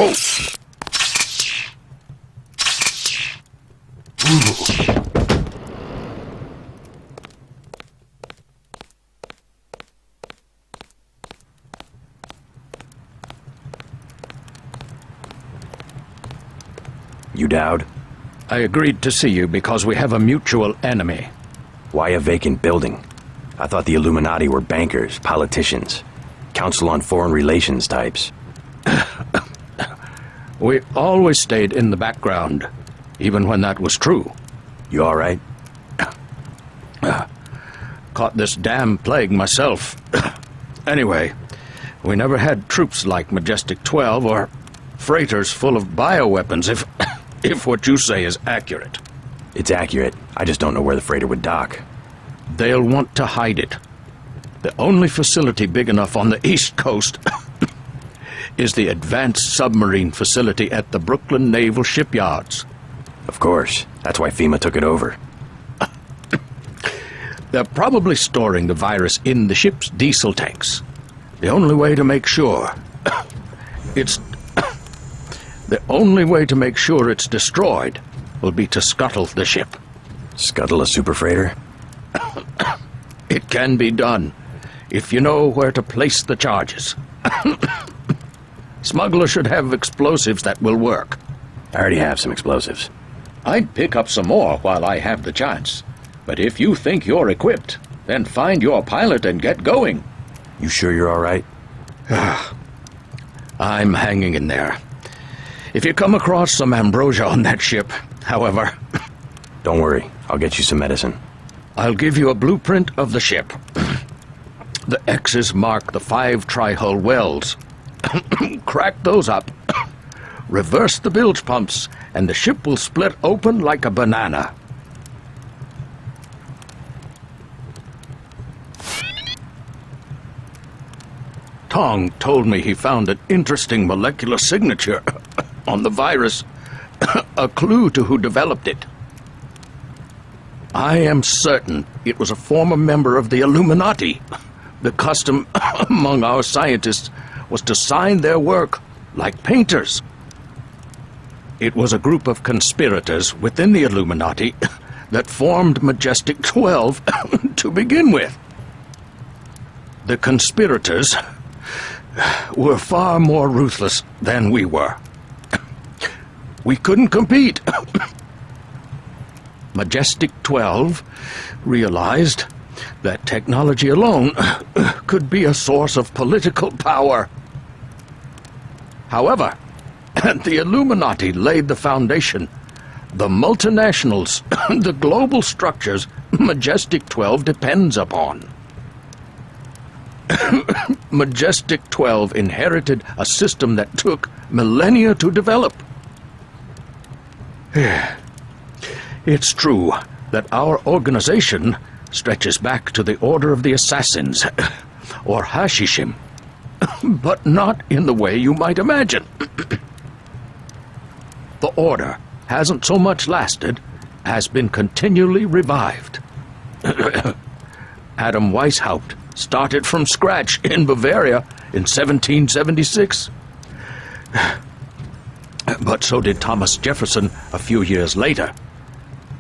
You Dowd? I agreed to see you because we have a mutual enemy. Why a vacant building? I thought the Illuminati were bankers, politicians, Council on Foreign Relations types. We always stayed in the background, even when that was true. You all right? Caught this damn plague myself. Anyway, we never had troops like Majestic 12 or freighters full of bioweapons, if what you say is accurate. It's accurate. I just don't know where the freighter would dock. They'll want to hide it. The only facility big enough on the East Coast is the Advanced Submarine Facility at the Brooklyn Naval Shipyards. Of course. That's why FEMA took it over. They're probably storing the virus in the ship's diesel tanks. The only way to make sure it's destroyed will be to scuttle the ship. Scuttle a super freighter? It can be done, if you know where to place the charges. Smuggler should have explosives that will work. I already have some explosives. I'd pick up some more while I have the chance. But if you think you're equipped, then find your pilot and get going. You sure you're all right? I'm hanging in there. If you come across some ambrosia on that ship, however... Don't worry, I'll get you some medicine. I'll give you a blueprint of the ship. The X's mark the 5 tri-hull wells. Crack those up. Reverse the bilge pumps, and the ship will split open like a banana. Tong told me he found an interesting molecular signature on the virus, a clue to who developed it. I am certain it was a former member of the Illuminati. The custom among our scientists was to sign their work like painters. It was a group of conspirators within the Illuminati that formed Majestic 12 to begin with. The conspirators were far more ruthless than we were. We couldn't compete. Majestic 12 realized that technology alone could be a source of political power. However, the Illuminati laid the foundation. The multinationals, the global structures Majestic 12 depends upon. Majestic 12 inherited a system that took millennia to develop. It's true that our organization stretches back to the Order of the Assassins, or Hashishim, but not in the way you might imagine. The Order hasn't so much lasted as been continually revived. Adam Weishaupt started from scratch in Bavaria in 1776. But so did Thomas Jefferson a few years later.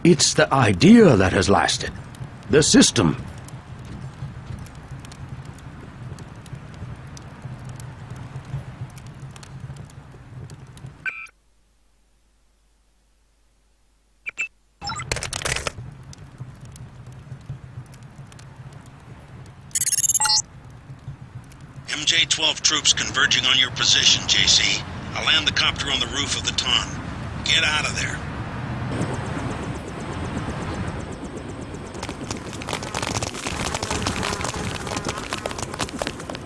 It's the idea that has lasted. The system. MJ-12 troops converging on your position, JC. I'll land the copter on the roof of the ton. Get out of there.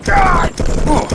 God! Oh.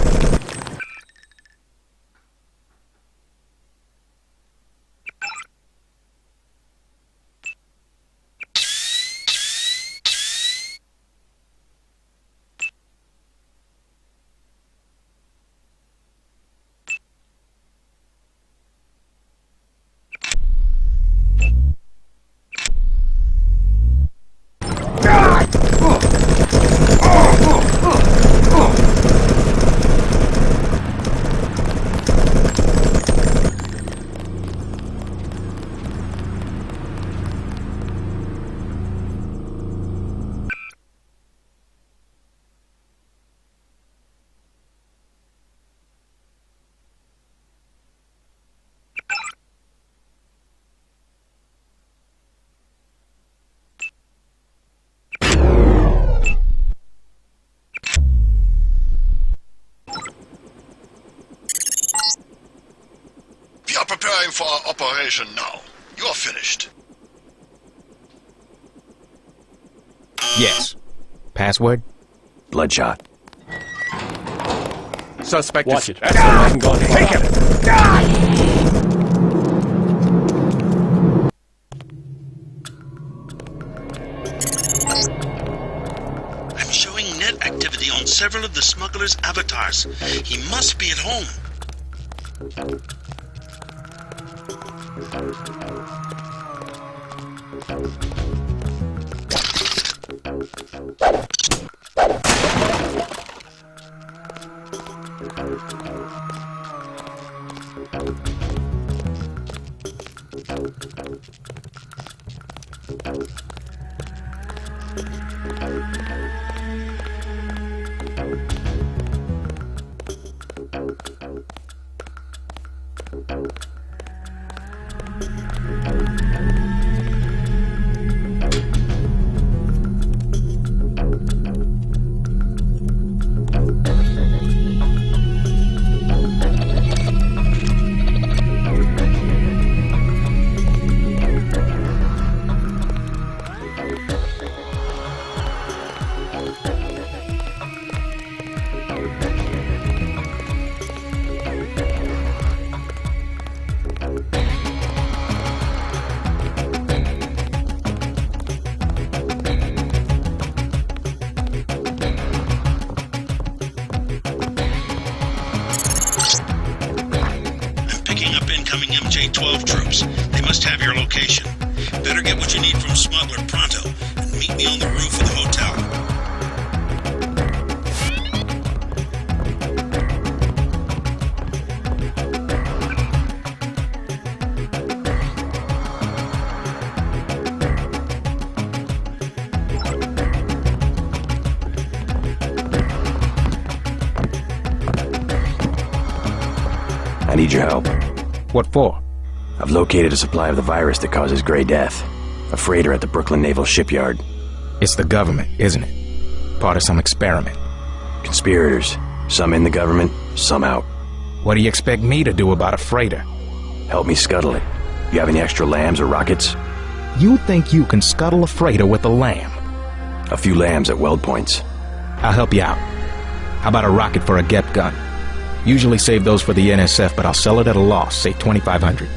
preparing for our operation now. You are finished. Yes. Password? Bloodshot. Suspect Watch is... it. I'm going to Take him! I'm showing net activity on several of the smuggler's avatars. He must be at home. MJ-12 troops. They must have your location. Better get what you need from Smuggler pronto and meet me on the roof of the hotel. I need your help. What for? I've located a supply of the virus that causes Gray Death. A freighter at the Brooklyn Naval Shipyard. It's the government, isn't it? Part of some experiment. Conspirators. Some in the government, some out. What do you expect me to do about a freighter? Help me scuttle it. You have any extra lambs or rockets? You think you can scuttle a freighter with a lamb? A few lambs at weld points. I'll help you out. How about a rocket for a GEP gun? Usually save those for the NSF, but I'll sell it at a loss, say $2,500.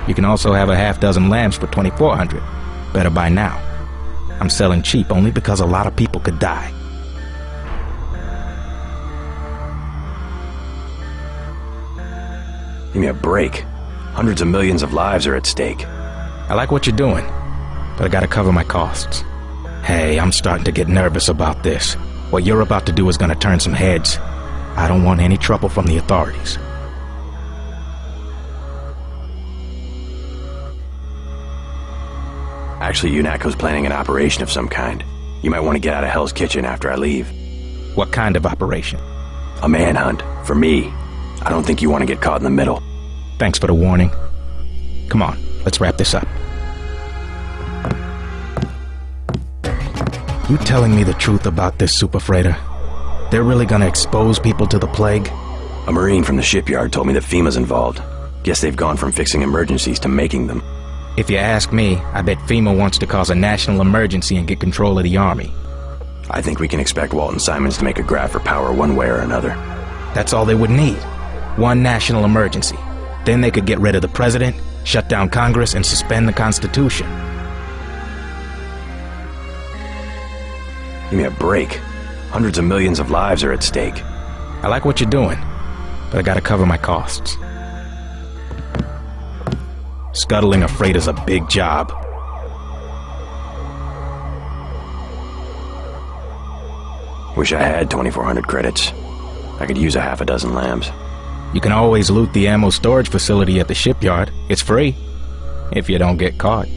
You can also have a half dozen lambs for $2,400. Better buy now. I'm selling cheap only because a lot of people could die. Give me a break. Hundreds of millions of lives are at stake. I like what you're doing, but I gotta cover my costs. Hey, I'm starting to get nervous about this. What you're about to do is gonna turn some heads. I don't want any trouble from the authorities. Actually, UNATCO's planning an operation of some kind. You might want to get out of Hell's Kitchen after I leave. What kind of operation? A manhunt. For me. I don't think you want to get caught in the middle. Thanks for the warning. Come on, let's wrap this up. You telling me the truth about this super freighter? They're really gonna expose people to the plague? A Marine from the shipyard told me that FEMA's involved. Guess they've gone from fixing emergencies to making them. If you ask me, I bet FEMA wants to cause a national emergency and get control of the army. I think we can expect Walton Simons to make a grab for power one way or another. That's all they would need. One national emergency. Then they could get rid of the president, shut down Congress, and suspend the Constitution. Give me a break. Hundreds of millions of lives are at stake. I like what you're doing, but I gotta cover my costs. Scuttling a freighter's a big job. Wish I had 2,400 credits. I could use a half a dozen lambs. You can always loot the ammo storage facility at the shipyard. It's free, if you don't get caught.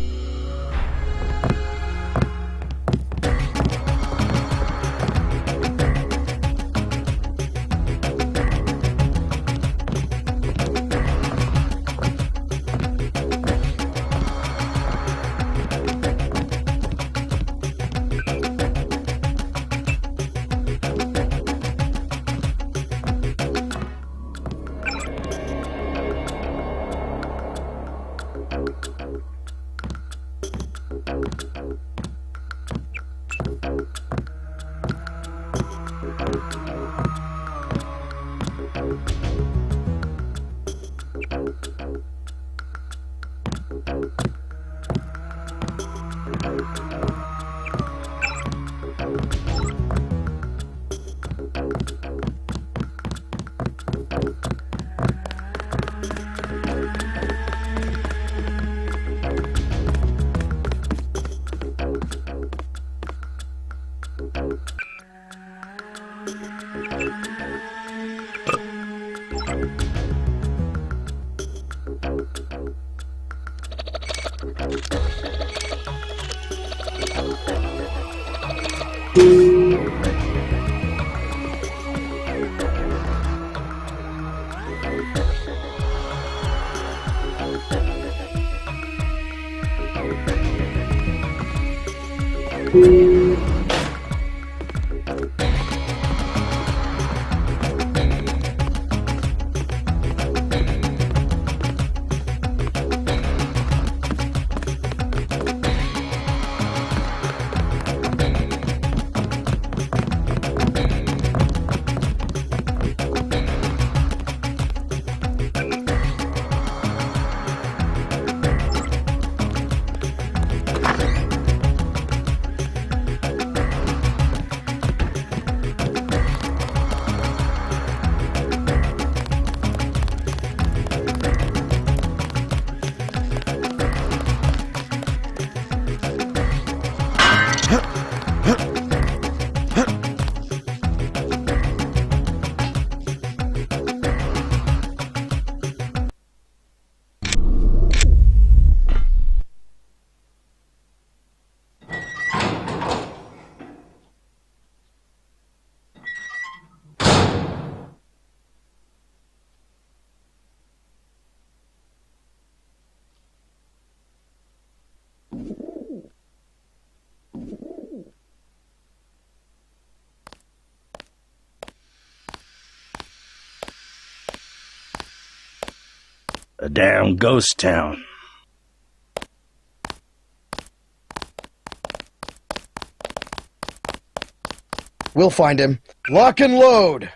A damn ghost town. We'll find him. Lock and load!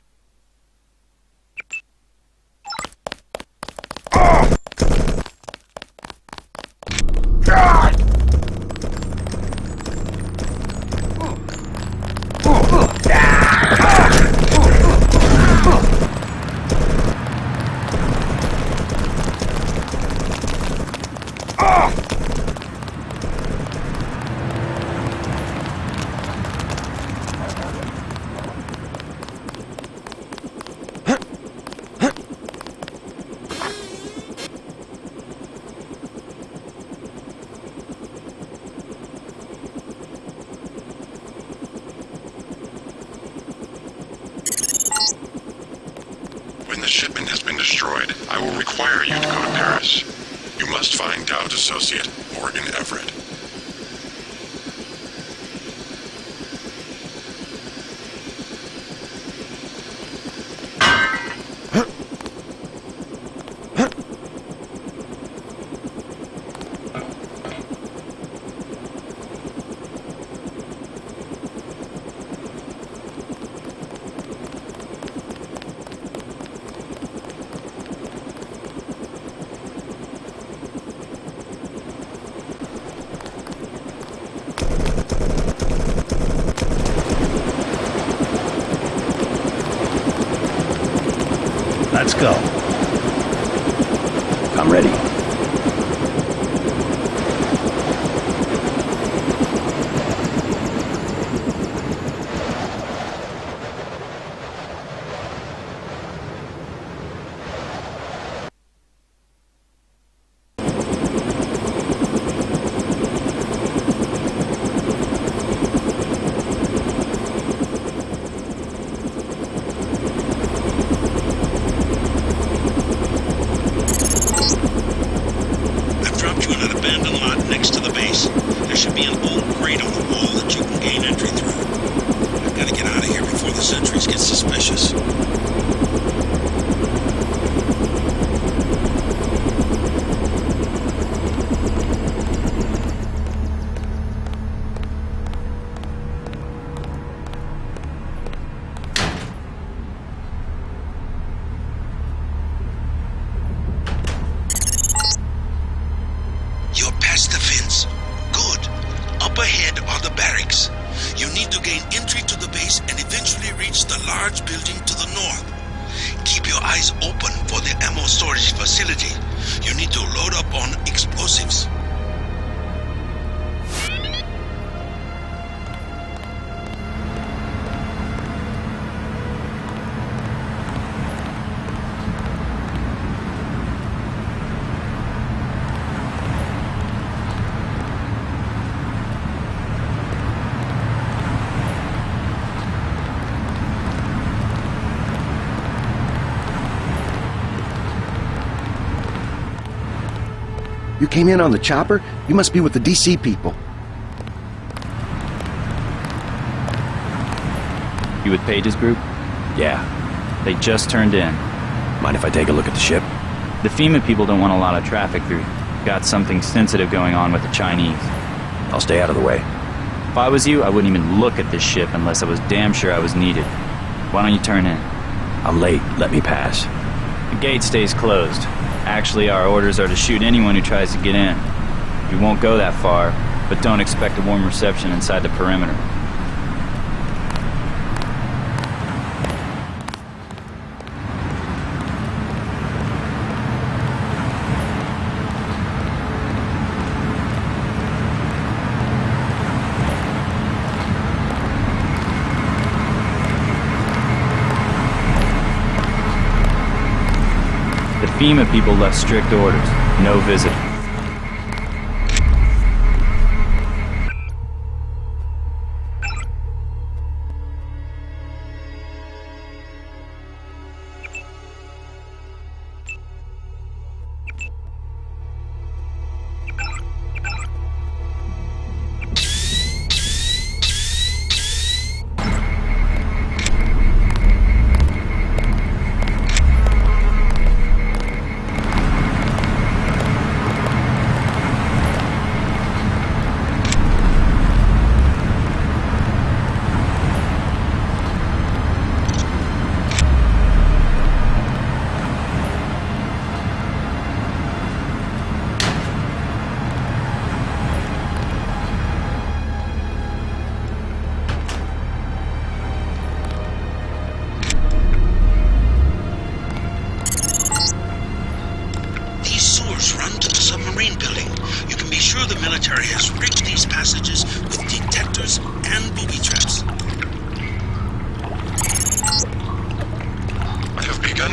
When the shipment has been destroyed, I will require you to go to Paris. You must find Dowd's associate, Morgan Everett. Let's go. I'm ready. You came in on the chopper? You must be with the DC people. You with Page's group? Yeah. They just turned in. Mind if I take a look at the ship? The FEMA people don't want a lot of traffic through. Got something sensitive going on with the Chinese. I'll stay out of the way. If I was you, I wouldn't even look at this ship unless I was damn sure I was needed. Why don't you turn in? I'm late. Let me pass. The gate stays closed. Actually, our orders are to shoot anyone who tries to get in. We won't go that far, but don't expect a warm reception inside the perimeter. The FEMA people left strict orders. No visiting.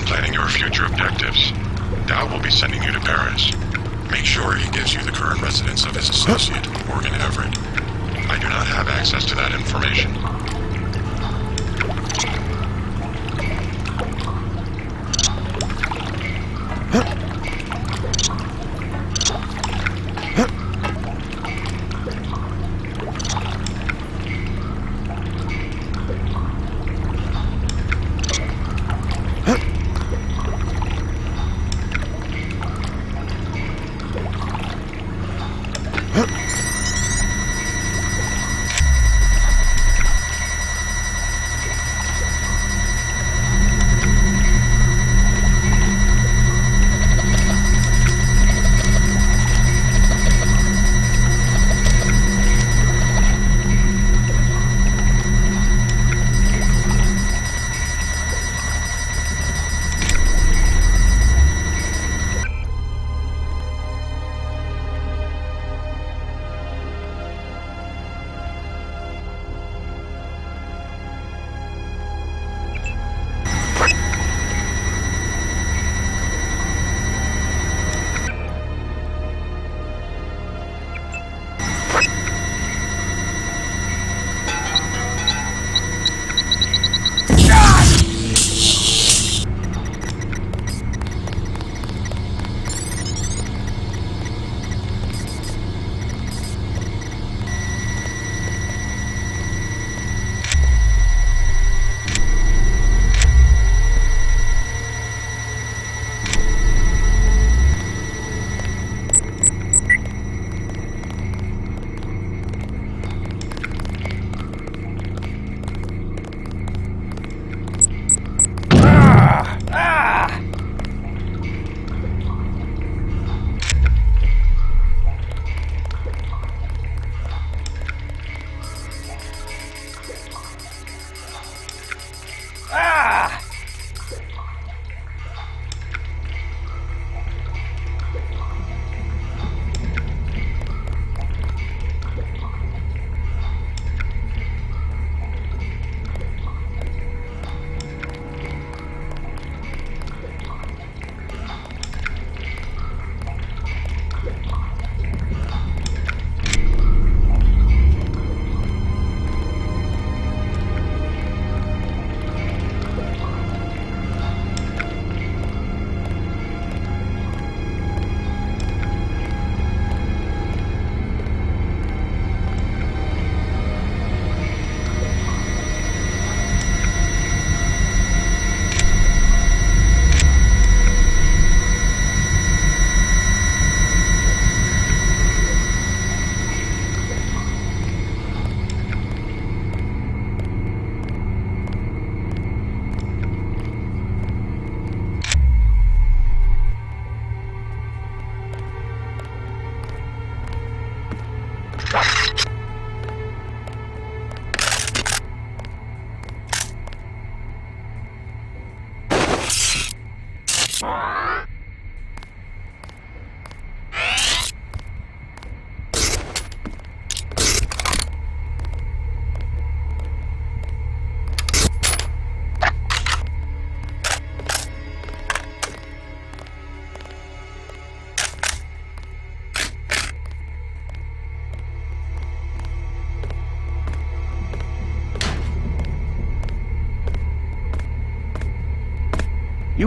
Planning your future objectives. Dowd will be sending you to Paris. Make sure he gives you the current residence of his associate, Morgan Everett. I do not have access to that information.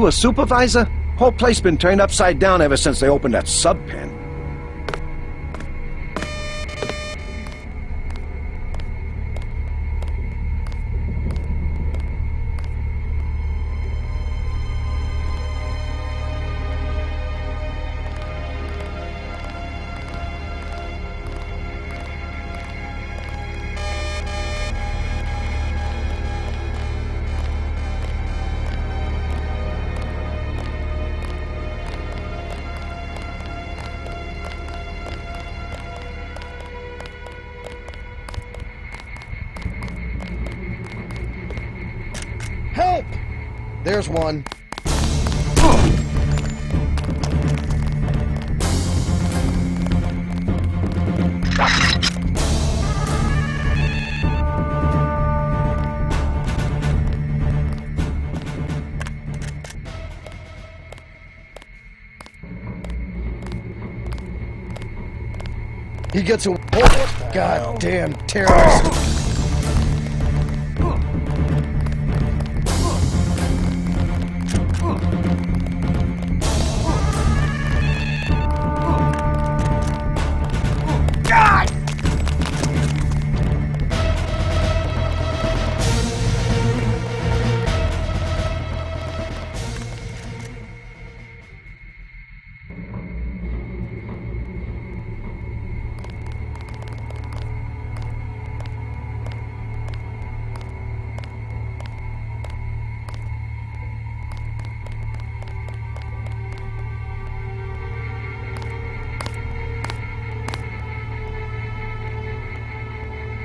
you a supervisor? Whole place been turned upside down ever since they opened that sub pen. Help! There's one. He gets a goddamn terrorist.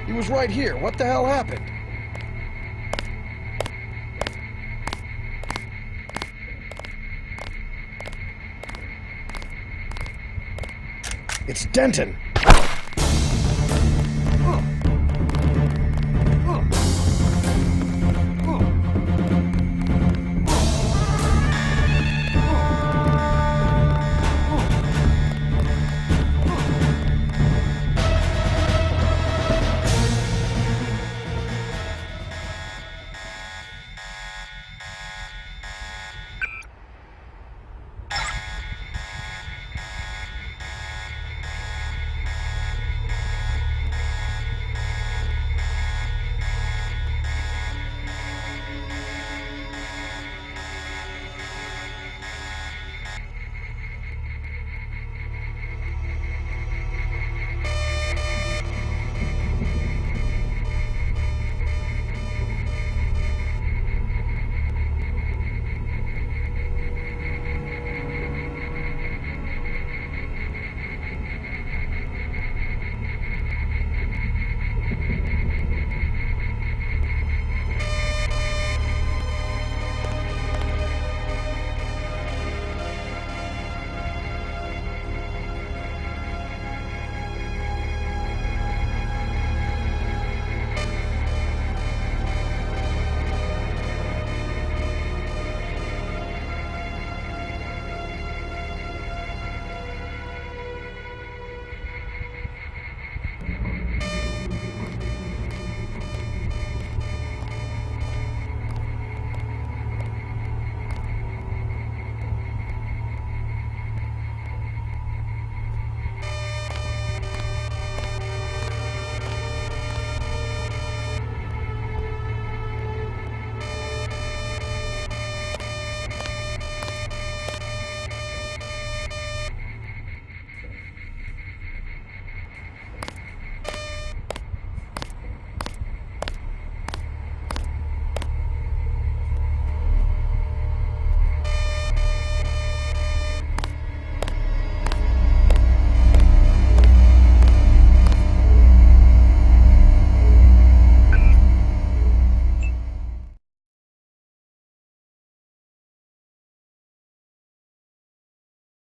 He was right here. What the hell happened? It's Denton.